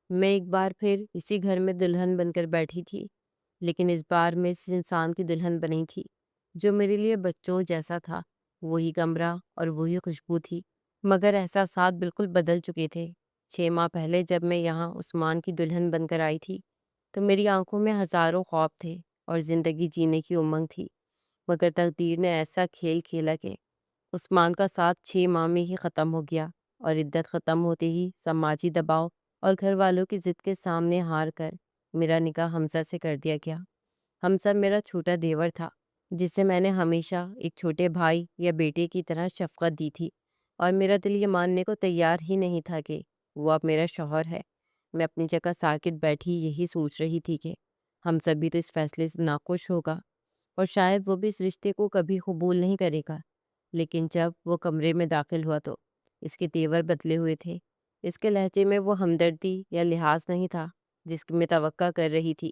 میں ایک بار پھر اسی گھر میں دلہن بن کر بیٹھی تھی، لیکن اس بار میں اس انسان کی دلہن بنی تھی جو میرے لیے بچوں جیسا تھا۔ وہی کمرہ اور وہی خوشبو تھی، مگر احساسات بالکل بدل چکے تھے۔ 6 ماہ پہلے جب میں یہاں عثمان کی دلہن بن کر آئی تھی تو میری آنکھوں میں ہزاروں خواب تھے اور زندگی جینے کی امنگ تھی، مگر تقدیر نے ایسا کھیل کھیلا کہ عثمان کا ساتھ 6 ماہ میں ہی ختم ہو گیا، اور عدت ختم ہوتے ہی سماجی دباؤ اور گھر والوں کی ضد کے سامنے ہار کر میرا نکاح حمزہ سے کر دیا گیا۔ حمزہ میرا چھوٹا دیور تھا، جسے میں نے ہمیشہ ایک چھوٹے بھائی یا بیٹے کی طرح شفقت دی تھی، اور میرا دل یہ ماننے کو تیار ہی نہیں تھا کہ وہ اب میرا شوہر ہے۔ میں اپنی جگہ ساکت بیٹھی یہی سوچ رہی تھی کہ حمزہ بھی تو اس فیصلے سے ناخوش ہوگا، اور شاید وہ بھی اس رشتے کو کبھی قبول نہیں کرے گا۔ لیکن جب وہ کمرے میں داخل ہوا تو اس کے تیور بدلے ہوئے تھے۔ اس کے لہجے میں وہ ہمدردی یا لحاظ نہیں تھا جس کی میں توقع کر رہی تھی،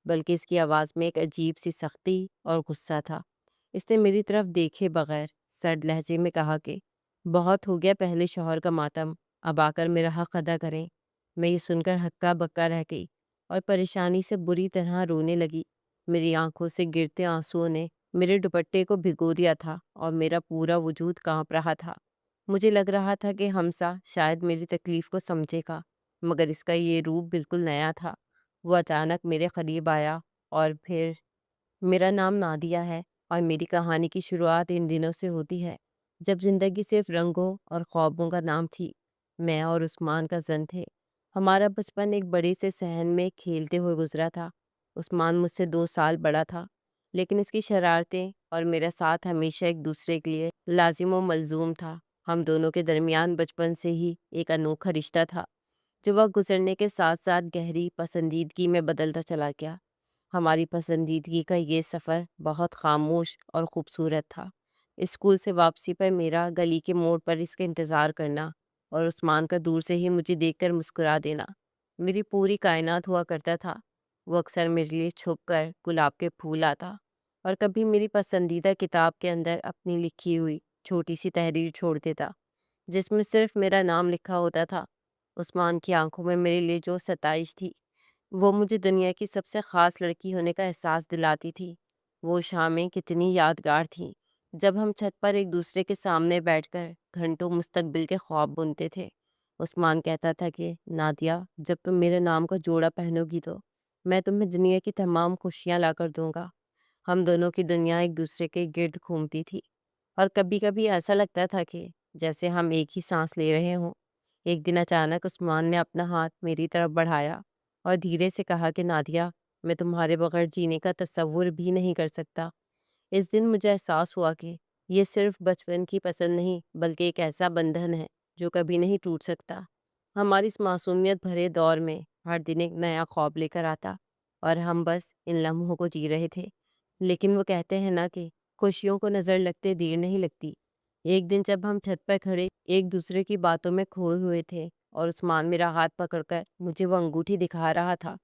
بلکہ اس کی آواز میں ایک عجیب سی سختی اور غصہ تھا۔ اس نے میری طرف دیکھے بغیر سرد لہجے میں کہا کہ بہت ہو گیا پہلے شوہر کا ماتم، اب آ کر میرا حق ادا کریں۔ میں یہ سن کر ہکا بکا رہ گئی اور پریشانی سے بری طرح رونے لگی۔ میری آنکھوں سے گرتے آنسوؤں نے میرے دوپٹے کو بھگو دیا تھا اور میرا پورا وجود کانپ رہا تھا۔ مجھے لگ رہا تھا کہ حمزہ شاید میری تکلیف کو سمجھے گا، مگر اس کا یہ روپ بالکل نیا تھا۔ وہ اچانک میرے قریب آیا اور پھر میرا نام نادیہ ہے، اور میری کہانی کی شروعات ان دنوں سے ہوتی ہے جب زندگی صرف رنگوں اور خوابوں کا نام تھی۔ میں اور عثمان کا زن تھے۔ ہمارا بچپن ایک بڑے سے صحن میں کھیلتے ہوئے گزرا تھا۔ عثمان مجھ سے 2 سال بڑا تھا، لیکن اس کی شرارتیں اور میرا ساتھ ہمیشہ ایک دوسرے کے لیے لازم و ملزوم تھا۔ ہم دونوں کے درمیان بچپن سے ہی ایک انوکھا رشتہ تھا جو وقت گزرنے کے ساتھ ساتھ گہری پسندیدگی میں بدلتا چلا گیا۔ ہماری پسندیدگی کا یہ سفر بہت خاموش اور خوبصورت تھا۔ اسکول سے واپسی پر میرا گلی کے موڑ پر اس کا انتظار کرنا، اور عثمان کا دور سے ہی مجھے دیکھ کر مسکرا دینا میری پوری کائنات ہوا کرتا تھا۔ وہ اکثر میرے لیے چھپ کر گلاب کے پھول آتا، اور کبھی میری پسندیدہ کتاب کے اندر اپنی لکھی ہوئی چھوٹی سی تحریر چھوڑ دیتا جس میں صرف میرا نام لکھا ہوتا تھا۔ عثمان کی آنکھوں میں میرے لیے جو ستائش تھی وہ مجھے دنیا کی سب سے خاص لڑکی ہونے کا احساس دلاتی تھی۔ وہ شامیں کتنی یادگار تھیں جب ہم چھت پر ایک دوسرے کے سامنے بیٹھ کر گھنٹوں مستقبل کے خواب بنتے تھے۔ عثمان کہتا تھا کہ نادیہ، جب تم میرے نام کا جوڑا پہنو گی تو میں تمہیں دنیا کی تمام خوشیاں لا کر دوں گا۔ ہم دونوں کی دنیا ایک دوسرے کے گرد گھومتی تھی، اور کبھی کبھی ایسا لگتا تھا کہ جیسے ہم ایک ہی سانس لے رہے ہوں۔ ایک دن اچانک عثمان نے اپنا ہاتھ میری طرف بڑھایا اور دھیرے سے کہا کہ نادیہ، میں تمہارے بغیر جینے کا تصور بھی نہیں کر سکتا۔ اس دن مجھے احساس ہوا کہ یہ صرف بچپن کی پسند نہیں، بلکہ ایک ایسا بندھن ہے جو کبھی نہیں ٹوٹ سکتا۔ ہماری اس معصومیت بھرے دور میں ہر دن ایک نیا خواب لے کر آتا، اور ہم بس ان لمحوں کو جی رہے تھے۔ لیکن وہ کہتے ہیں نا کہ خوشیوں کو نظر لگتے دیر نہیں لگتی۔ ایک دن جب ہم چھت پر کھڑے ایک دوسرے کی باتوں میں کھوئے ہوئے تھے، اور عثمان میرا ہاتھ پکڑ کر مجھے وہ انگوٹھی دکھا رہا تھا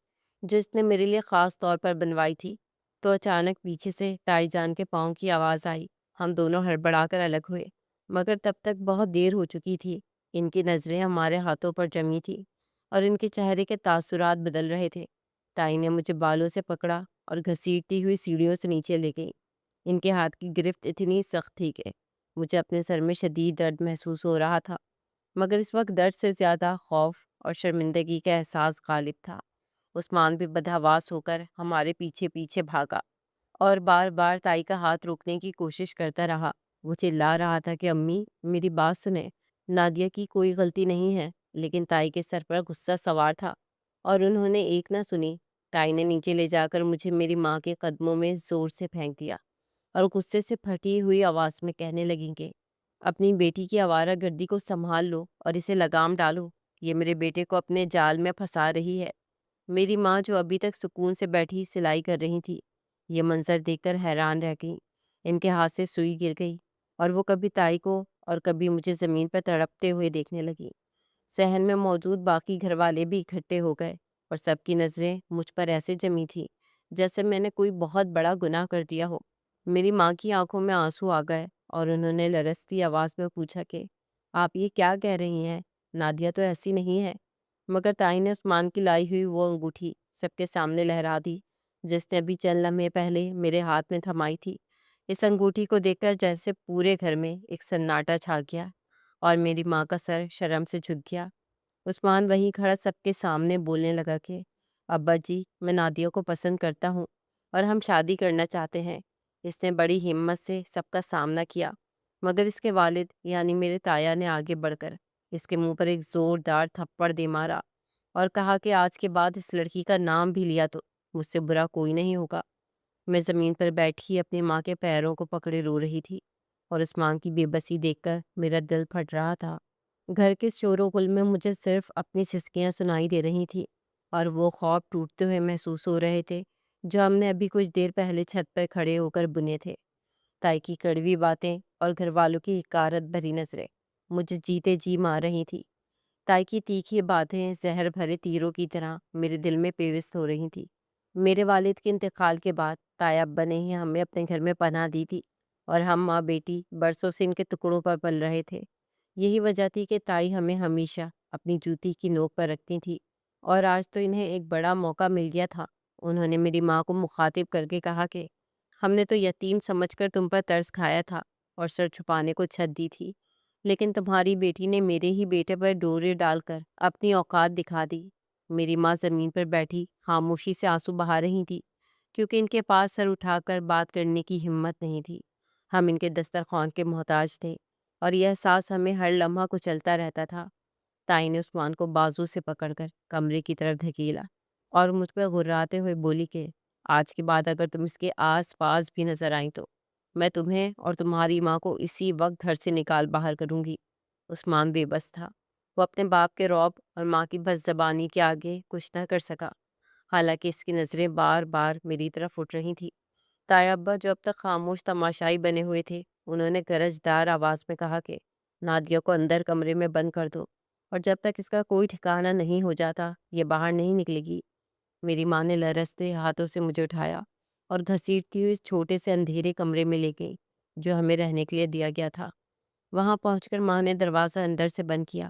جو اس نے میرے لیے خاص طور پر بنوائی تھی، تو اچانک پیچھے سے تائی جان کے پاؤں کی آواز آئی۔ ہم دونوں ہڑبڑا کر الگ ہوئے، مگر تب تک بہت دیر ہو چکی تھی۔ ان کی نظریں ہمارے ہاتھوں پر جمی تھی، اور ان کے چہرے کے تاثرات بدل رہے تھے۔ تائی نے مجھے بالوں سے پکڑا اور گھسیٹتی ہوئی سیڑھیوں سے نیچے لے گئی۔ ان کے ہاتھ کی گرفت اتنی سخت تھی کہ مجھے اپنے سر میں شدید درد محسوس ہو رہا تھا، مگر اس وقت درد سے زیادہ خوف اور شرمندگی کا احساس غالب تھا۔ عثمان بھی بدحواس ہو کر ہمارے پیچھے پیچھے بھاگا اور بار بار تائی کا ہاتھ روکنے کی کوشش کرتا رہا۔ وہ چلا رہا تھا کہ امی، میری بات سنیں، نادیہ کی کوئی غلطی نہیں ہے۔ لیکن تائی کے سر پر غصہ سوار تھا، اور انہوں نے ایک نہ سنی۔ تائی نے نیچے لے جا کر مجھے میری ماں کے قدموں میں زور سے پھینک دیا، اور غصے سے پھٹی ہوئی آواز میں کہنے لگیں کہ اپنی بیٹی کی آوارہ گردی کو سنبھال لو اور اسے لگام ڈالو، یہ میرے بیٹے کو اپنے جال میں پھنسا رہی ہے۔ میری ماں جو ابھی تک سکون سے بیٹھی سلائی کر رہی تھی، یہ منظر دیکھ کر حیران رہ گئی۔ ان کے ہاتھ سے سوئی گر گئی، اور وہ کبھی تائی کو اور کبھی مجھے زمین پر تڑپتے ہوئے دیکھنے لگی۔ صحن میں موجود باقی گھر والے بھی اکٹھے ہو گئے، اور سب کی نظریں مجھ پر ایسے جمی تھی جیسے میں نے کوئی بہت بڑا گناہ کر دیا ہو۔ میری ماں کی آنکھوں میں آنسو آ گئے، اور انہوں نے لرزتی آواز میں پوچھا کہ آپ یہ کیا کہہ رہی ہیں؟ نادیہ تو ایسی نہیں ہے۔ مگر تائی نے عثمان کی لائی ہوئی وہ انگوٹھی سب کے سامنے لہرا دی، جس نے ابھی چند لمحے پہلے میرے ہاتھ میں تھمائی تھی۔ اس انگوٹھی کو دیکھ کر جیسے پورے گھر میں ایک سناٹا چھا گیا اور میری ماں کا سر شرم سے جھک گیا۔ عثمان وہیں کھڑا سب کے سامنے بولنے لگا کہ ابا جی، میں نادیہ کو پسند کرتا ہوں اور ہم شادی کرنا چاہتے ہیں۔ اس نے بڑی ہمت سے سب کا سامنا کیا، مگر اس کے والد یعنی میرے تایا نے آگے بڑھ کر اس کے منہ پر ایک زوردار تھپڑ دے مارا اور کہا کہ آج کے بعد اس لڑکی کا نام بھی لیا تو مجھ سے برا کوئی نہیں ہوگا۔ میں زمین پر بیٹھی اپنی ماں کے پیروں کو پکڑے رو رہی تھی اور عثمان کی بے بسی دیکھ کر میرا دل پھٹ رہا تھا۔ گھر کے شور و غل میں مجھے صرف اپنی سسکیاں سنائی دے رہی تھی اور وہ خواب ٹوٹتے ہوئے محسوس ہو رہے تھے جو ہم نے ابھی کچھ دیر پہلے چھت پر کھڑے ہو کر بنے تھے۔ تائی کی کڑوی باتیں اور گھر والوں کی حقارت بھری نظریں مجھے جیتے جی مار رہی تھی۔ تائی کی تیکھی باتیں زہر بھرے تیروں کی طرح میرے دل میں پیوست ہو رہی تھی۔ میرے والد کے انتقال کے بعد تائی ابا نے ہی ہمیں اپنے گھر میں پناہ دی تھی اور ہم ماں بیٹی برسوں سے ان کے ٹکڑوں پر پل رہے تھے۔ یہی وجہ تھی کہ تائی ہمیں ہمیشہ اپنی جوتی کی نوک پر رکھتی تھی، اور آج تو انہیں ایک بڑا موقع مل گیا تھا۔ انہوں نے میری ماں کو مخاطب کر کے کہا کہ ہم نے تو یتیم سمجھ کر تم پر ترس کھایا تھا اور سر چھپانے کو چھت دی تھی، لیکن تمہاری بیٹی نے میرے ہی بیٹے پر ڈورے ڈال کر اپنی اوقات دکھا دی۔ میری ماں زمین پر بیٹھی خاموشی سے آنسو بہا رہی تھی، کیونکہ ان کے پاس سر اٹھا کر بات کرنے کی ہمت نہیں تھی۔ ہم ان کے دسترخوان کے محتاج تھے اور یہ احساس ہمیں ہر لمحہ کو چلتا رہتا تھا۔ تائی نے عثمان کو بازو سے پکڑ کر کمرے کی طرف دھکیلا اور مجھ پہ غراتے ہوئے بولی کہ آج کے بعد اگر تم اس کے آس پاس بھی نظر آئیں تو میں تمہیں اور تمہاری ماں کو اسی وقت گھر سے نکال باہر کروں گی۔ عثمان بے بس تھا۔ وہ اپنے باپ کے رعب اور ماں کی بد زبانی کے آگے کچھ نہ کر سکا، حالانکہ اس کی نظریں بار بار میری طرف اٹھ رہی تھیں۔ تائی ابا جو اب تک خاموش تماشائی بنے ہوئے تھے، انہوں نے گرجدار آواز میں کہا کہ نادیہ کو اندر کمرے میں بند کر دو، اور جب تک اس کا کوئی ٹھکانہ نہیں ہو جاتا یہ باہر نہیں نکلے گی۔ میری ماں نے لرزتے ہاتھوں سے مجھے اٹھایا اور گھسیٹتی ہوئی اس چھوٹے سے اندھیرے کمرے میں لے گئی جو ہمیں رہنے کے لیے دیا گیا تھا۔ وہاں پہنچ کر ماں نے دروازہ اندر سے بند کیا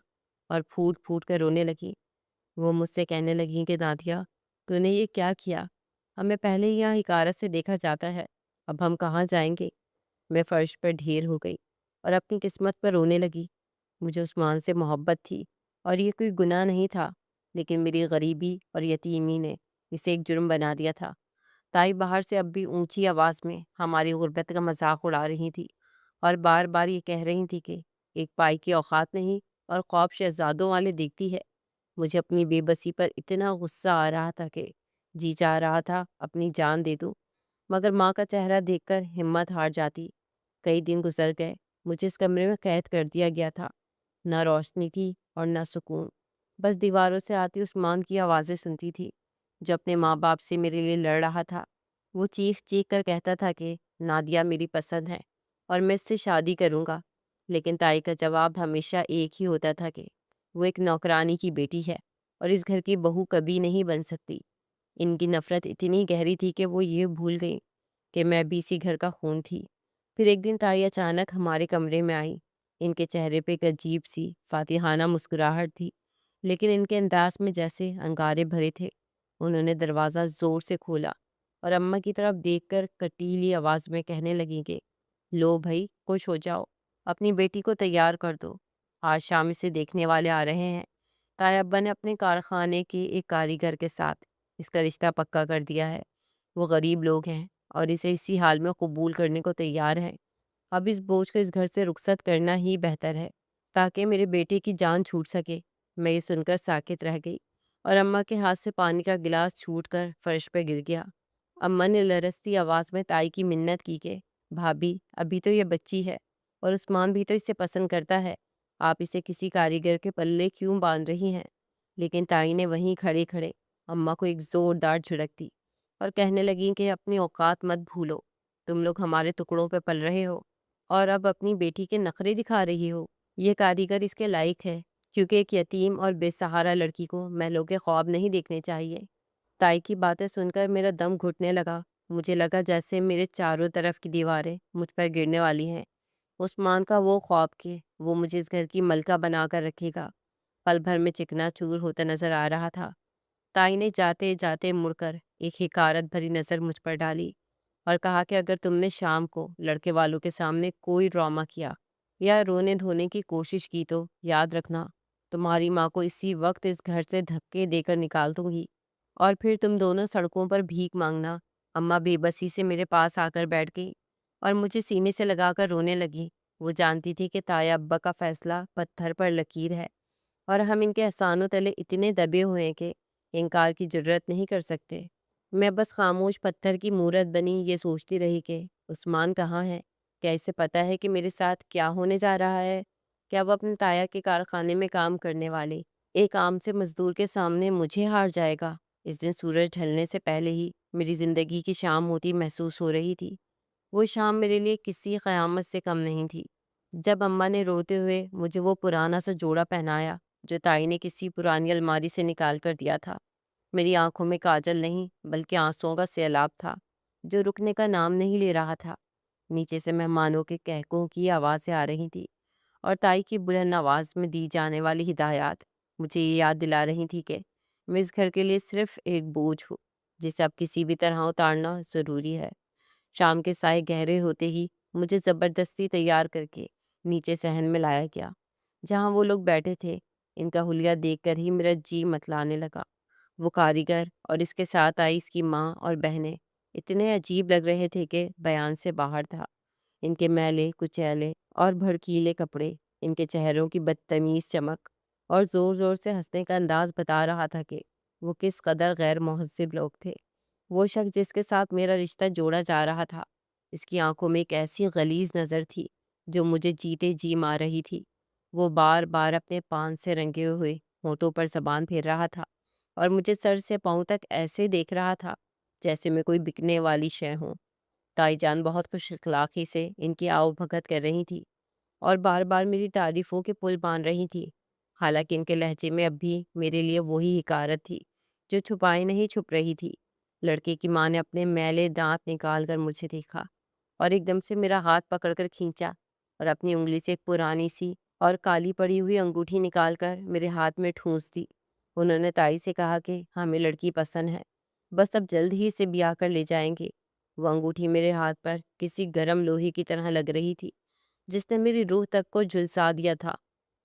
اور پھوٹ پھوٹ کر رونے لگی۔ وہ مجھ سے کہنے لگیں کہ نادیہ، تو نے یہ کیا کیا؟ ہمیں پہلے ہی یہاں حقارت سے دیکھا جاتا ہے، اب ہم کہاں جائیں گے؟ میں فرش پر ڈھیر ہو گئی اور اپنی قسمت پر رونے لگی۔ مجھے عثمان سے محبت تھی اور یہ کوئی گناہ نہیں تھا، لیکن میری غریبی اور یتیمی نے اسے ایک جرم بنا دیا تھا۔ تائی باہر سے اب بھی اونچی آواز میں ہماری غربت کا مذاق اڑا رہی تھی اور بار بار یہ کہہ رہی تھی کہ ایک پائی کی اوقات نہیں اور خواب شہزادوں والے دیکھتی ہے۔ مجھے اپنی بے بسی پر اتنا غصہ آ رہا تھا کہ جی چاہ رہا تھا اپنی جان دے دوں، مگر ماں کا چہرہ دیکھ کر ہمت ہار جاتی۔ کئی دن گزر گئے، مجھے اس کمرے میں قید کر دیا گیا تھا۔ نہ روشنی تھی اور نہ سکون، بس دیواروں سے آتی عثمان کی آوازیں سنتی تھی جو اپنے ماں باپ سے میرے لیے لڑ رہا تھا۔ وہ چیخ چیخ کر کہتا تھا کہ نادیہ میری پسند ہے اور میں اس سے شادی کروں گا، لیکن تائی کا جواب ہمیشہ ایک ہی ہوتا تھا کہ وہ ایک نوکرانی کی بیٹی ہے اور اس گھر کی بہو کبھی نہیں بن سکتی۔ ان کی نفرت اتنی گہری تھی کہ وہ یہ بھول گئی کہ میں بھی اسی گھر کا خون تھی۔ پھر ایک دن تائی اچانک ہمارے کمرے میں آئی۔ ان کے چہرے پہ ایک عجیب سی فاتحانہ مسکراہٹ تھی، لیکن ان کے انداز میں جیسے انگارے بھرے تھے۔ انہوں نے دروازہ زور سے کھولا اور اماں کی طرف دیکھ کر کٹیلی آواز میں کہنے لگیں کہ لو بھائی، خوش ہو جاؤ، اپنی بیٹی کو تیار کر دو، آج شام اسے دیکھنے والے آ رہے ہیں۔ تائی ابا نے اپنے کارخانے کے ایک کاریگر کے ساتھ اس کا رشتہ پکا کر دیا ہے۔ وہ غریب لوگ ہیں اور اسے اسی حال میں قبول کرنے کو تیار ہیں۔ اب اس بوجھ کو اس گھر سے رخصت کرنا ہی بہتر ہے تاکہ میرے بیٹے کی جان چھوٹ سکے۔ میں یہ سن کر ساکت رہ گئی اور اماں کے ہاتھ سے پانی کا گلاس چھوٹ کر فرش پہ گر گیا۔ اماں نے لرزتی آواز میں تائی کی منت کی کہ بھابھی، ابھی تو یہ بچی ہے اور عثمان بھی تو اسے پسند کرتا ہے، آپ اسے کسی کاریگر کے پلے کیوں باندھ رہی ہیں؟ لیکن تائی نے وہیں کھڑے کھڑے اماں کو ایک زوردار جھڑک دی اور کہنے لگیں کہ اپنی اوقات مت بھولو، تم لوگ ہمارے ٹکڑوں پہ پل رہے ہو اور اب اپنی بیٹی کے نخرے دکھا رہی ہو۔ یہ کاریگر اس کے لائق ہے، کیونکہ ایک یتیم اور بے سہارا لڑکی کو محلوں کے خواب نہیں دیکھنے چاہیے۔ تائی کی باتیں سن کر میرا دم گھٹنے لگا۔ مجھے لگا جیسے میرے چاروں طرف کی دیواریں مجھ پر گرنے والی ہیں۔ عثمان کا وہ خواب کہ وہ مجھے اس گھر کی ملکہ بنا کر رکھے گا، پل بھر میں چکنا چور ہوتا نظر آ رہا تھا۔ تائی نے جاتے جاتے مڑ کر ایک حقارت بھری نظر مجھ پر ڈالی اور کہا کہ اگر تم نے شام کو لڑکے والوں کے سامنے کوئی ڈرامہ کیا یا رونے دھونے کی کوشش کی تو یاد رکھنا، تمہاری ماں کو اسی وقت اس گھر سے دھکے دے کر نکال دوں گی، اور پھر تم دونوں سڑکوں پر بھیک مانگنا۔ اماں بے بسی سے میرے پاس آ کر بیٹھ گئی اور مجھے سینے سے لگا کر رونے لگی۔ وہ جانتی تھی کہ تایا ابا کا فیصلہ پتھر پر لکیر ہے اور ہم ان کے احسانوں تلے اتنے دبے ہوئے ہیں کہ انکار کی جرت نہیں کر سکتے۔ میں بس خاموش پتھر کی مورت بنی یہ سوچتی رہی کہ عثمان کہاں ہے؟ کیا اسے پتہ ہے کہ میرے ساتھ کیا ہونے جا رہا ہے؟ کیا وہ اپنے تایا کے کارخانے میں کام کرنے والے ایک عام سے مزدور کے سامنے مجھے ہار جائے گا؟ اس دن سورج ڈھلنے سے پہلے ہی میری زندگی کی شام ہوتی محسوس ہو رہی تھی۔ وہ شام میرے لیے کسی قیامت سے کم نہیں تھی۔ جب اماں نے روتے ہوئے مجھے وہ پرانا سا جوڑا پہنایا جو تائی نے کسی پرانی الماری سے نکال کر دیا تھا، میری آنکھوں میں کاجل نہیں بلکہ آنسوؤں کا سیلاب تھا جو رکنے کا نام نہیں لے رہا تھا۔ نیچے سے مہمانوں کے کہکوں کی آوازیں آ رہی تھی اور تائی کی بلند آواز میں دی جانے والی ہدایات مجھے یہ یاد دلا رہی تھی کہ میں اس گھر کے لیے صرف ایک بوجھ ہوں جسے اب کسی بھی طرح اتارنا ضروری ہے۔ شام کے سائے گہرے ہوتے ہی مجھے زبردستی تیار کر کے نیچے صحن میں لایا گیا جہاں وہ لوگ بیٹھے تھے۔ ان کا حلیہ دیکھ کر ہی میرا جی متلانے لگا۔ وہ کاریگر اور اس کے ساتھ آئی اس کی ماں اور بہنیں اتنے عجیب لگ رہے تھے کہ بیان سے باہر تھا۔ ان کے میلے کچیلے اور بھڑکیلے کپڑے، ان کے چہروں کی بدتمیز چمک اور زور زور سے ہنسنے کا انداز بتا رہا تھا کہ وہ کس قدر غیر مہذب لوگ تھے۔ وہ شخص جس کے ساتھ میرا رشتہ جوڑا جا رہا تھا، اس کی آنکھوں میں ایک ایسی غلیظ نظر تھی جو مجھے جیتے جی مار رہی تھی۔ وہ بار بار اپنے پان سے رنگے ہوئے ہونٹوں پر زبان پھیر رہا تھا اور مجھے سر سے پاؤں تک ایسے دیکھ رہا تھا جیسے میں کوئی بکنے والی شے ہوں۔ تائی جان بہت خوش اخلاقی سے ان کی آؤ بھگت کر رہی تھی اور بار بار میری تعریفوں کے پل باندھ رہی تھی، حالانکہ ان کے لہجے میں اب بھی میرے لیے وہی حقارت تھی جو چھپائی نہیں چھپ رہی تھی۔ لڑکے کی ماں نے اپنے میلے دانت نکال کر مجھے دیکھا اور ایک دم سے میرا ہاتھ پکڑ کر کھینچا اور اپنی انگلی سے ایک پرانی سی اور کالی پڑی ہوئی انگوٹھی نکال کر میرے ہاتھ میں ٹھونس دی۔ انہوں نے تائی سے کہا کہ ہمیں لڑکی پسند ہے، بس اب جلد ہی اسے بیاہ کر لے جائیں گے۔ وہ انگوٹھی میرے ہاتھ پر کسی گرم لوہے کی طرح لگ رہی تھی جس نے میری روح تک کو جھلسا دیا تھا۔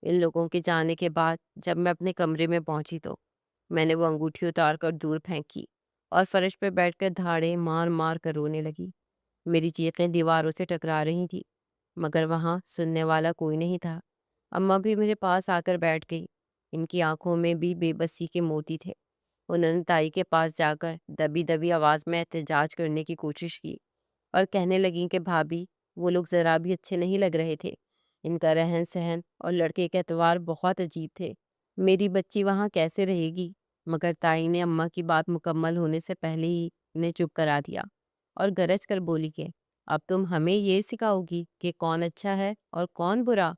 ان لوگوں کے جانے کے بعد جب میں اپنے کمرے میں پہنچی تو میں نے وہ انگوٹھی اتار کر دور پھینکی اور فرش پہ بیٹھ کر دھاڑے مار مار کر رونے لگی۔ میری چیخیں دیواروں سے ٹکرا رہی تھی مگر وہاں سننے والا کوئی نہیں تھا۔ اماں بھی میرے پاس آ کر بیٹھ گئی، ان کی آنکھوں میں بھی بے بسی کے موتی تھے۔ انہوں نے تائی کے پاس جا کر دبی دبی آواز میں احتجاج کرنے کی کوشش کی اور کہنے لگیں کہ بھابھی، وہ لوگ ذرا بھی اچھے نہیں لگ رہے تھے، ان کا رہن سہن اور لڑکے کے اعتبار بہت عجیب تھے، میری بچی وہاں کیسے رہے گی؟ مگر تائی نے اماں کی بات مکمل ہونے سے پہلے ہی انہیں چپ کرا دیا اور گرج کر بولی کہ اب تم ہمیں یہ سکھاؤ گی کہ کون اچھا ہے اور کون برا؟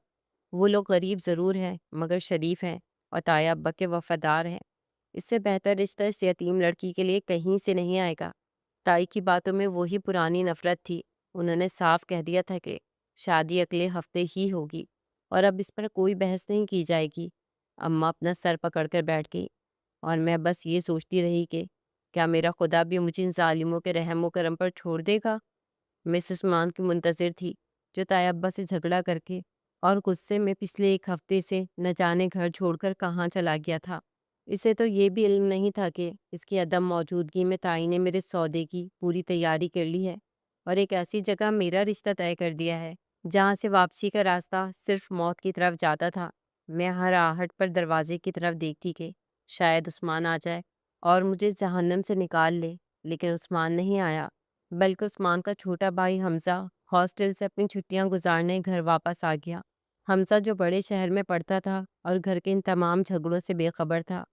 وہ لوگ غریب ضرور ہیں مگر شریف ہیں اور تایا ابا کے وفادار ہیں۔ اس سے بہتر رشتہ اس یتیم لڑکی کے لیے کہیں سے نہیں آئے گا۔ تائی کی باتوں میں وہی پرانی نفرت تھی۔ انہوں نے صاف کہہ دیا تھا کہ شادی اگلے ہفتے ہی ہوگی اور اب اس پر کوئی بحث نہیں کی جائے گی۔ اماں اپنا سر پکڑ کر بیٹھ گئی اور میں بس یہ سوچتی رہی کہ کیا میرا خدا بھی مجھے ان ظالموں کے رحم و کرم پر چھوڑ دے گا؟ مس عثمان کی منتظر تھی جو تایا ابا سے جھگڑا کر کے اور غصے میں پچھلے ایک ہفتے سے نہ جانے گھر چھوڑ کر کہاں چلا گیا تھا۔ اسے تو یہ بھی علم نہیں تھا کہ اس کی عدم موجودگی میں تائی نے میرے سودے کی پوری تیاری کر لی ہے اور ایک ایسی جگہ میرا رشتہ طے کر دیا ہے جہاں سے واپسی کا راستہ صرف موت کی طرف جاتا تھا۔ میں ہر آہٹ پر دروازے کی طرف دیکھتی کہ شاید عثمان آ جائے اور مجھے جہنم سے نکال لے، لیکن عثمان نہیں آیا، بلکہ عثمان کا چھوٹا بھائی حمزہ ہاسٹل سے اپنی چھٹیاں گزارنے گھر واپس آ گیا۔ حمزہ جو بڑے شہر میں پڑھتا تھا اور گھر کے ان تمام جھگڑوں سے بے خبر تھا،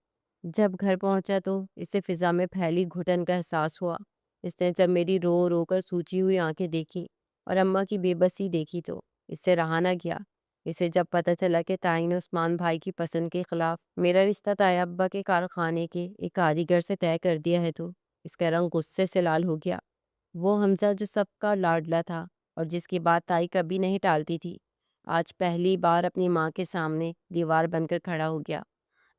جب گھر پہنچا تو اسے فضا میں پھیلی گھٹن کا احساس ہوا۔ اس نے جب میری رو رو کر سوجی ہوئی آنکھیں دیکھی اور اماں کی بے بسی دیکھی تو اس سے رہا نہ گیا۔ اسے جب پتہ چلا کہ تائی نے عثمان بھائی کی پسند کے خلاف میرا رشتہ تایا ابا کے کارخانے کے ایک کاریگر سے طے کر دیا ہے تو اس کا رنگ غصے سے لال ہو گیا۔ وہ حمزہ جو سب کا لاڈلا تھا اور جس کی بات تائی کبھی نہیں ٹالتی تھی، آج پہلی بار اپنی ماں کے سامنے دیوار بن کر کھڑا ہو گیا۔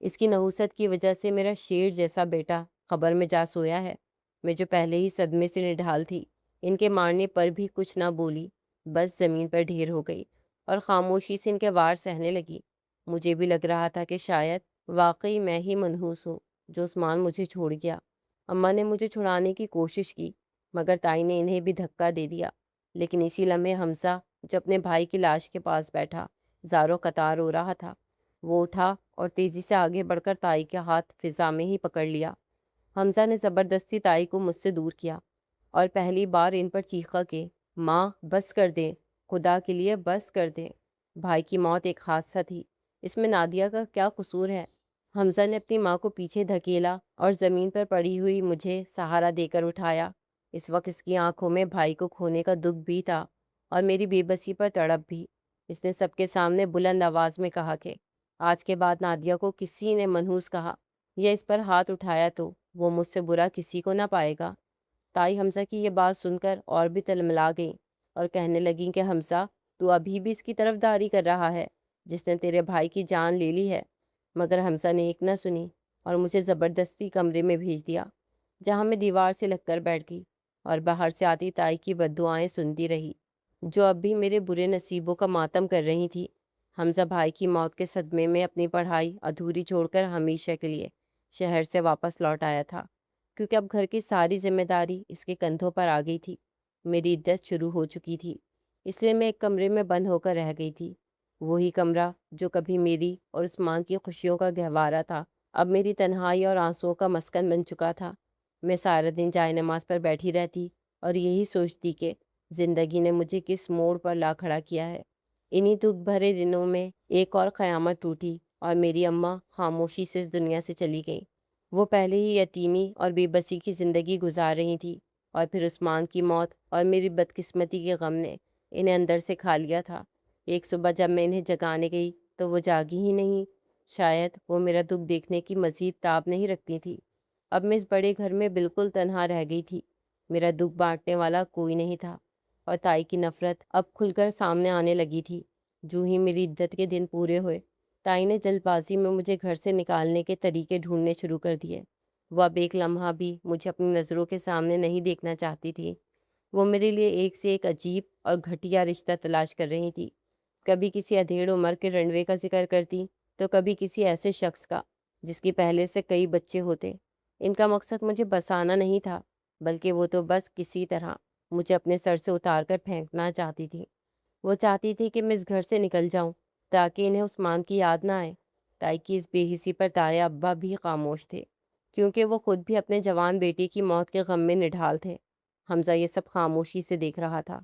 اس کی نحوست کی وجہ سے میرا شیر جیسا بیٹا قبر میں جا سویا ہے۔ میں جو پہلے ہی صدمے سے نڈھال تھی، ان کے مارنے پر بھی کچھ نہ بولی، بس زمین پر ڈھیر ہو گئی اور خاموشی سے ان کے وار سہنے لگی۔ مجھے بھی لگ رہا تھا کہ شاید واقعی میں ہی منحوس ہوں جو عثمان مجھے چھوڑ گیا۔ اماں نے مجھے چھڑانے کی کوشش کی، مگر تائی نے انہیں بھی دھکا دے دیا۔ لیکن اسی لمحے حمزہ، جو اپنے بھائی کی لاش کے پاس بیٹھا زاروں قطار رو رہا تھا، وہ اٹھا اور تیزی سے آگے بڑھ کر تائی کا ہاتھ فضا میں ہی پکڑ لیا۔ حمزہ نے زبردستی تائی کو مجھ سے دور کیا اور پہلی بار ان پر چیخا کہ ماں بس کر دیں، خدا کے لیے بس کر دیں۔ بھائی کی موت ایک حادثہ تھی، اس میں نادیہ کا کیا قصور ہے؟ حمزہ نے اپنی ماں کو پیچھے دھکیلا اور زمین پر پڑی ہوئی مجھے سہارا دے کر اٹھایا۔ اس وقت اس کی آنکھوں میں بھائی کو کھونے کا دکھ بھی تھا اور میری بے بسی پر تڑپ بھی۔ اس نے سب کے سامنے بلند آواز میں کہا کہ آج کے بعد نادیہ کو کسی نے منحوس کہا یا اس پر ہاتھ اٹھایا تو وہ مجھ سے برا کسی کو نہ پائے گا۔ تائی حمزہ کی یہ بات سن کر اور بھی تلملا گئیں اور کہنے لگیں کہ حمزہ، تو ابھی بھی اس کی طرفداری کر رہا ہے جس نے تیرے بھائی کی جان لے لی ہے۔ مگر حمزہ نے ایک نہ سنی اور مجھے زبردستی کمرے میں بھیج دیا، جہاں میں دیوار سے لگ کر بیٹھ گئی اور باہر سے آتی تائی کی بددعائیں سنتی رہی، جو اب بھی میرے برے نصیبوں کا ماتم کر رہی تھی۔ حمزہ بھائی کی موت کے صدمے میں اپنی پڑھائی ادھوری چھوڑ کر ہمیشہ کے لیے شہر سے واپس لوٹ آیا تھا، کیونکہ اب گھر کی ساری ذمہ داری اس کے کندھوں پر آ گئی تھی۔ میری عدت شروع ہو چکی تھی، اس لیے میں ایک کمرے میں بند ہو کر رہ گئی تھی۔ وہی کمرہ جو کبھی میری اور عثمان کی خوشیوں کا گہوارہ تھا، اب میری تنہائی اور آنسوؤں کا مسکن بن چکا تھا۔ میں سارا دن جائے نماز پر بیٹھی رہتی اور یہی سوچتی کہ زندگی نے مجھے کس موڑ پر لا کھڑا کیا ہے۔ انہی دکھ بھرے دنوں میں ایک اور قیامت ٹوٹی اور میری اماں خاموشی سے اس دنیا سے چلی گئیں۔ وہ پہلے ہی یتیمی اور بے بسی کی زندگی گزار رہی تھی، اور پھر عثمان کی موت اور میری بدقسمتی کے غم نے انہیں اندر سے کھا لیا تھا۔ ایک صبح جب میں انہیں جگانے گئی تو وہ جاگی ہی نہیں۔ شاید وہ میرا دکھ دیکھنے کی مزید تاب نہیں رکھتی تھی۔ اب میں اس بڑے گھر میں بالکل تنہا رہ گئی تھی، میرا دکھ بانٹنے والا کوئی نہیں تھا، اور تائی کی نفرت اب کھل کر سامنے آنے لگی تھی۔ جو ہی میری عدت کے دن پورے ہوئے، تائی نے جلد بازی میں مجھے گھر سے نکالنے کے طریقے ڈھونڈنے شروع کر دیے۔ وہ اب ایک لمحہ بھی مجھے اپنی نظروں کے سامنے نہیں دیکھنا چاہتی تھی۔ وہ میرے لیے ایک سے ایک عجیب اور گھٹیا رشتہ تلاش کر رہی تھی۔ کبھی کسی ادھیڑ عمر کے رنوے کا ذکر کرتی تو کبھی کسی ایسے شخص کا جس کی پہلے سے کئی بچے ہوتے۔ ان کا مقصد مجھے بسانا نہیں تھا، بلکہ وہ تو بس کسی طرح مجھے اپنے سر سے اتار کر پھینکنا چاہتی تھی۔ وہ چاہتی تھی کہ میں اس گھر سے نکل جاؤں تاکہ انہیں عثمان کی یاد نہ آئے۔ تائی کی اس بے حسی پر تایا ابا بھی خاموش تھے، کیونکہ وہ خود بھی اپنے جوان بیٹی کی موت کے غم میں نڈھال تھے۔ حمزہ یہ سب خاموشی سے دیکھ رہا تھا۔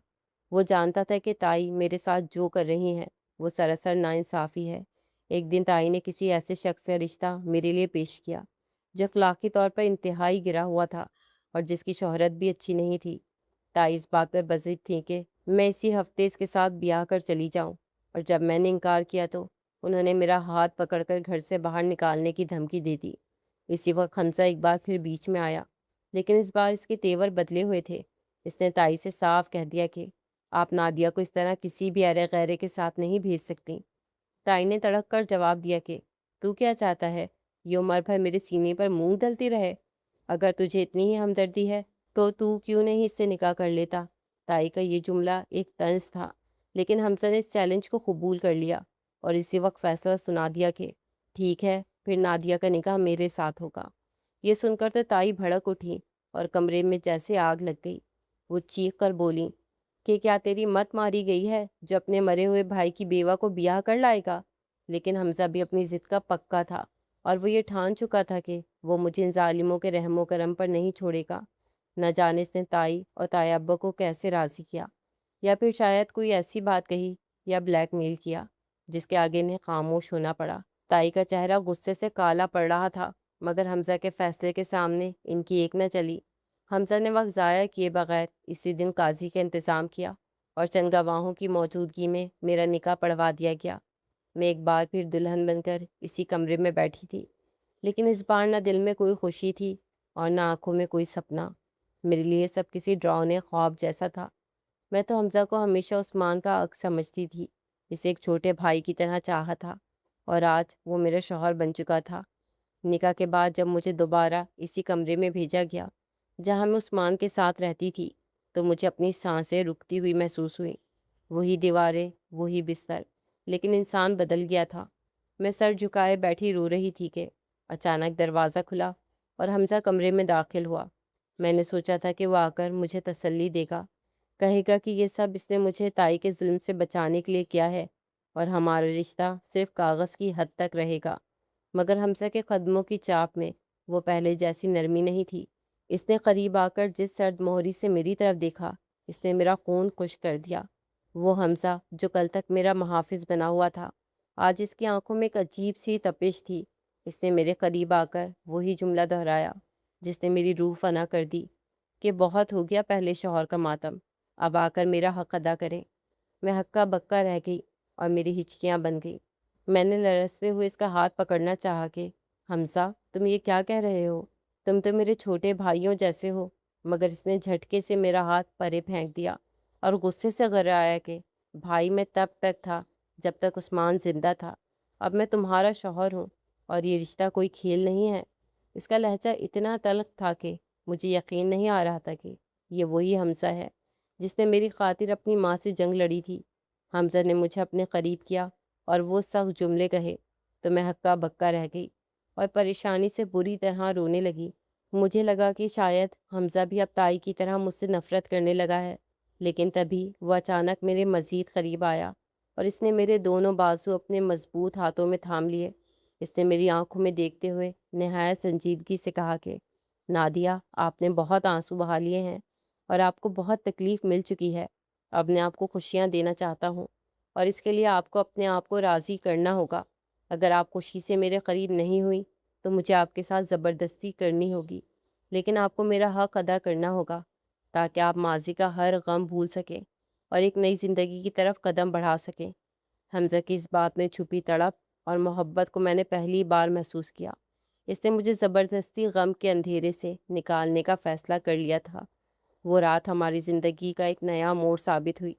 وہ جانتا تھا کہ تائی میرے ساتھ جو کر رہی ہیں وہ سراسر ناانصافی ہے۔ ایک دن تائی نے کسی ایسے شخص کا رشتہ میرے لیے پیش کیا جو اخلاقی طور پر انتہائی گرا ہوا تھا اور جس کی شہرت بھی اچھی نہیں تھی۔ تائی اس بات پر بضد تھی کہ میں اسی ہفتے اس کے ساتھ بیاہ کر چلی جاؤں، اور جب میں نے انکار کیا تو انہوں نے میرا ہاتھ پکڑ کر گھر سے باہر نکالنے کی دھمکی دے دی۔ اسی وقت حمزہ ایک بار پھر بیچ میں آیا، لیکن اس بار اس کے تیور بدلے ہوئے تھے۔ اس نے تائی سے صاف کہہ دیا کہ آپ نادیہ کو اس طرح کسی بھی ارے غیرے کے ساتھ نہیں بھیج سکتی۔ تائی نے تڑک کر جواب دیا کہ تو کیا چاہتا ہے، یہ عمر بھر میرے سینے پر مونگ ڈلتی رہے؟ اگر تجھے اتنی ہی ہمدردی ہے تو کیوں نہیں اس سے نکاح کر لیتا؟ تائی کا یہ جملہ ایک طنز تھا، لیکن حمزہ نے اس چیلنج کو قبول کر لیا اور اسی وقت فیصلہ سنا دیا کہ ٹھیک ہے، پھر نادیہ کا نکاح میرے ساتھ ہوگا۔ یہ سن کر تو تائی بھڑک اٹھی اور کمرے میں جیسے آگ لگ گئی۔ وہ چیخ کر بولی کہ کیا تیری مت ماری گئی ہے جو اپنے مرے ہوئے بھائی کی بیوہ کو بیاہ کر لائے گا؟ لیکن حمزہ بھی اپنی ضد کا پکا تھا اور وہ یہ ٹھان چکا تھا کہ وہ مجھے ان ظالموں کے رحم و کرم پر نہیں چھوڑے گا۔ نہ جانے اس نے تائی اور تائی ابا کو کیسے راضی کیا، یا پھر شاید کوئی ایسی بات کہی یا بلیک میل کیا جس کے آگے انہیں خاموش ہونا پڑا۔ تائی کا چہرہ غصے سے کالا پڑ رہا تھا، مگر حمزہ کے فیصلے کے سامنے ان کی ایک نہ چلی۔ حمزہ نے وقت ضائع کیے بغیر اسی دن قاضی کا انتظام کیا اور چند گواہوں کی موجودگی میں میرا نکاح پڑھوا دیا گیا۔ میں ایک بار پھر دلہن بن کر اسی کمرے میں بیٹھی تھی، لیکن اس بار نہ دل میں کوئی خوشی تھی اور نہ آنکھوں میں کوئی سپنا۔ میرے لیے سب کسی ڈراؤنے خواب جیسا تھا۔ میں تو حمزہ کو ہمیشہ عثمان کا عکس سمجھتی تھی، اسے ایک چھوٹے بھائی کی طرح چاہا تھا، اور آج وہ میرا شوہر بن چکا تھا۔ نکاح کے بعد جب مجھے دوبارہ اسی کمرے میں بھیجا گیا جہاں میں عثمان کے ساتھ رہتی تھی، تو مجھے اپنی سانسیں رکتی ہوئی محسوس ہوئی۔ وہی دیواریں، وہی بستر، لیکن انسان بدل گیا تھا۔ میں سر جھکائے بیٹھی رو رہی تھی کہ اچانک دروازہ کھلا اور حمزہ کمرے میں داخل ہوا۔ میں نے سوچا تھا کہ وہ آ کر مجھے تسلی دے گا، کہے گا کہ یہ سب اس نے مجھے تائی کے ظلم سے بچانے کے لیے کیا ہے اور ہمارا رشتہ صرف کاغذ کی حد تک رہے گا۔ مگر حمزہ کے قدموں کی چاپ میں وہ پہلے جیسی نرمی نہیں تھی۔ اس نے قریب آ کر جس سرد مہری سے میری طرف دیکھا، اس نے میرا خون خشک کر دیا۔ وہ حمزہ جو کل تک میرا محافظ بنا ہوا تھا، آج اس کی آنکھوں میں ایک عجیب سی تپش تھی۔ اس نے میرے قریب آ کر وہی جملہ دہرایا جس نے میری روح فنا کر دی، کہ بہت ہو گیا پہلے شوہر کا ماتم، اب آ کر میرا حق ادا کریں۔ میں ہکا بکا رہ گئی اور میری ہچکیاں بن گئی۔ میں نے لرزتے ہوئے اس کا ہاتھ پکڑنا چاہا کہ حمزہ، تم یہ کیا کہہ رہے ہو؟ تم تو میرے چھوٹے بھائیوں جیسے ہو۔ مگر اس نے جھٹکے سے میرا ہاتھ پرے پھینک دیا اور غصے سے غرایا کہ بھائی میں تب تک تھا جب تک عثمان زندہ تھا، اب میں تمہارا شوہر ہوں اور یہ رشتہ کوئی کھیل نہیں ہے۔ اس کا لہجہ اتنا تلخ تھا کہ مجھے یقین نہیں آ رہا تھا کہ یہ وہی حمزہ ہے جس نے میری خاطر اپنی ماں سے جنگ لڑی تھی۔ حمزہ نے مجھے اپنے قریب کیا اور وہ سخت جملے کہے تو میں ہکا بکا رہ گئی اور پریشانی سے بری طرح رونے لگی۔ مجھے لگا کہ شاید حمزہ بھی اب تائی کی طرح مجھ سے نفرت کرنے لگا ہے، لیکن تبھی وہ اچانک میرے مزید قریب آیا اور اس نے میرے دونوں بازو اپنے مضبوط ہاتھوں میں تھام لیے۔ اس نے میری آنکھوں میں دیکھتے ہوئے نہایت سنجیدگی سے کہا کہ نادیہ، آپ نے بہت آنسو بہا لیے ہیں اور آپ کو بہت تکلیف مل چکی ہے۔ اب میں آپ کو خوشیاں دینا چاہتا ہوں اور اس کے لیے آپ کو اپنے آپ کو راضی کرنا ہوگا۔ اگر آپ خوشی سے میرے قریب نہیں ہوئی تو مجھے آپ کے ساتھ زبردستی کرنی ہوگی، لیکن آپ کو میرا حق ادا کرنا ہوگا تاکہ آپ ماضی کا ہر غم بھول سکیں اور ایک نئی زندگی کی طرف قدم بڑھا سکیں۔ حمزہ کی اس بات میں چھپی تڑپ اور محبت کو میں نے پہلی بار محسوس کیا۔ اس نے مجھے زبردستی غم کے اندھیرے سے نکالنے کا فیصلہ کر لیا تھا۔ وہ رات ہماری زندگی کا ایک نیا موڑ ثابت ہوئی۔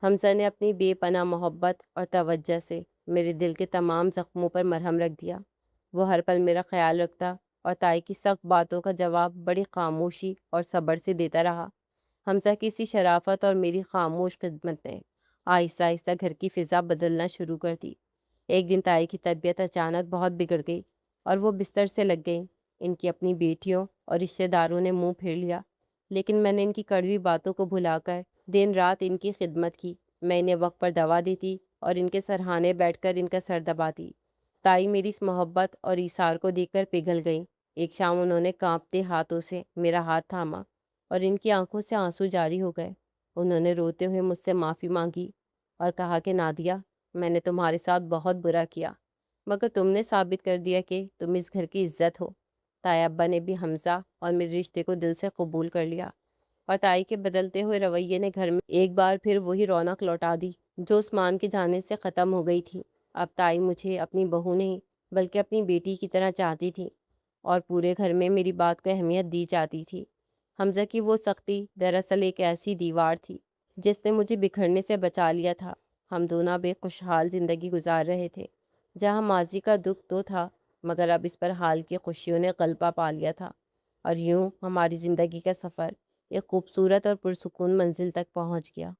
حمزہ نے اپنی بے پناہ محبت اور توجہ سے میرے دل کے تمام زخموں پر مرہم رکھ دیا۔ وہ ہر پل میرا خیال رکھتا اور تائی کی سخت باتوں کا جواب بڑی خاموشی اور صبر سے دیتا رہا۔ حمزہ کی اسی شرافت اور میری خاموش خدمت نے آہستہ آہستہ گھر کی فضا بدلنا شروع کر دی۔ ایک دن تائی کی طبیعت اچانک بہت بگڑ گئی اور وہ بستر سے لگ گئی۔ ان کی اپنی بیٹیوں اور رشتہ داروں نے منہ پھیر لیا، لیکن میں نے ان کی کڑوی باتوں کو بھلا کر دن رات ان کی خدمت کی۔ میں انہیں وقت پر دوا دیتی اور ان کے سرہانے بیٹھ کر ان کا سر دباتی۔ تائی میری اس محبت اور ایثار کو دیکھ کر پگھل گئی۔ ایک شام انہوں نے کانپتے ہاتھوں سے میرا ہاتھ تھاما اور ان کی آنکھوں سے آنسو جاری ہو گئے۔ انہوں نے روتے ہوئے مجھ سے معافی مانگی اور کہا کہ نادیہ، میں نے تمہارے ساتھ بہت برا کیا، مگر تم نے ثابت کر دیا کہ تم اس گھر کی عزت ہو۔ تائی ابا نے بھی حمزہ اور میرے رشتے کو دل سے قبول کر لیا اور تائی کے بدلتے ہوئے رویے نے گھر میں ایک بار پھر وہی رونق لوٹا دی جو عثمان کے جانے سے ختم ہو گئی تھی۔ اب تائی مجھے اپنی بہو نہیں بلکہ اپنی بیٹی کی طرح چاہتی تھی اور پورے گھر میں میری بات کو اہمیت دی جاتی تھی۔ حمزہ کی وہ سختی دراصل ایک ایسی دیوار تھی جس نے مجھے بکھرنے سے بچا لیا تھا۔ ہم دونوں بے خوشحال زندگی گزار رہے تھے، جہاں ماضی کا دکھ تو تھا مگر اب اس پر حال کی خوشیوں نے غلبہ پا لیا تھا، اور یوں ہماری زندگی کا سفر ایک خوبصورت اور پرسکون منزل تک پہنچ گیا۔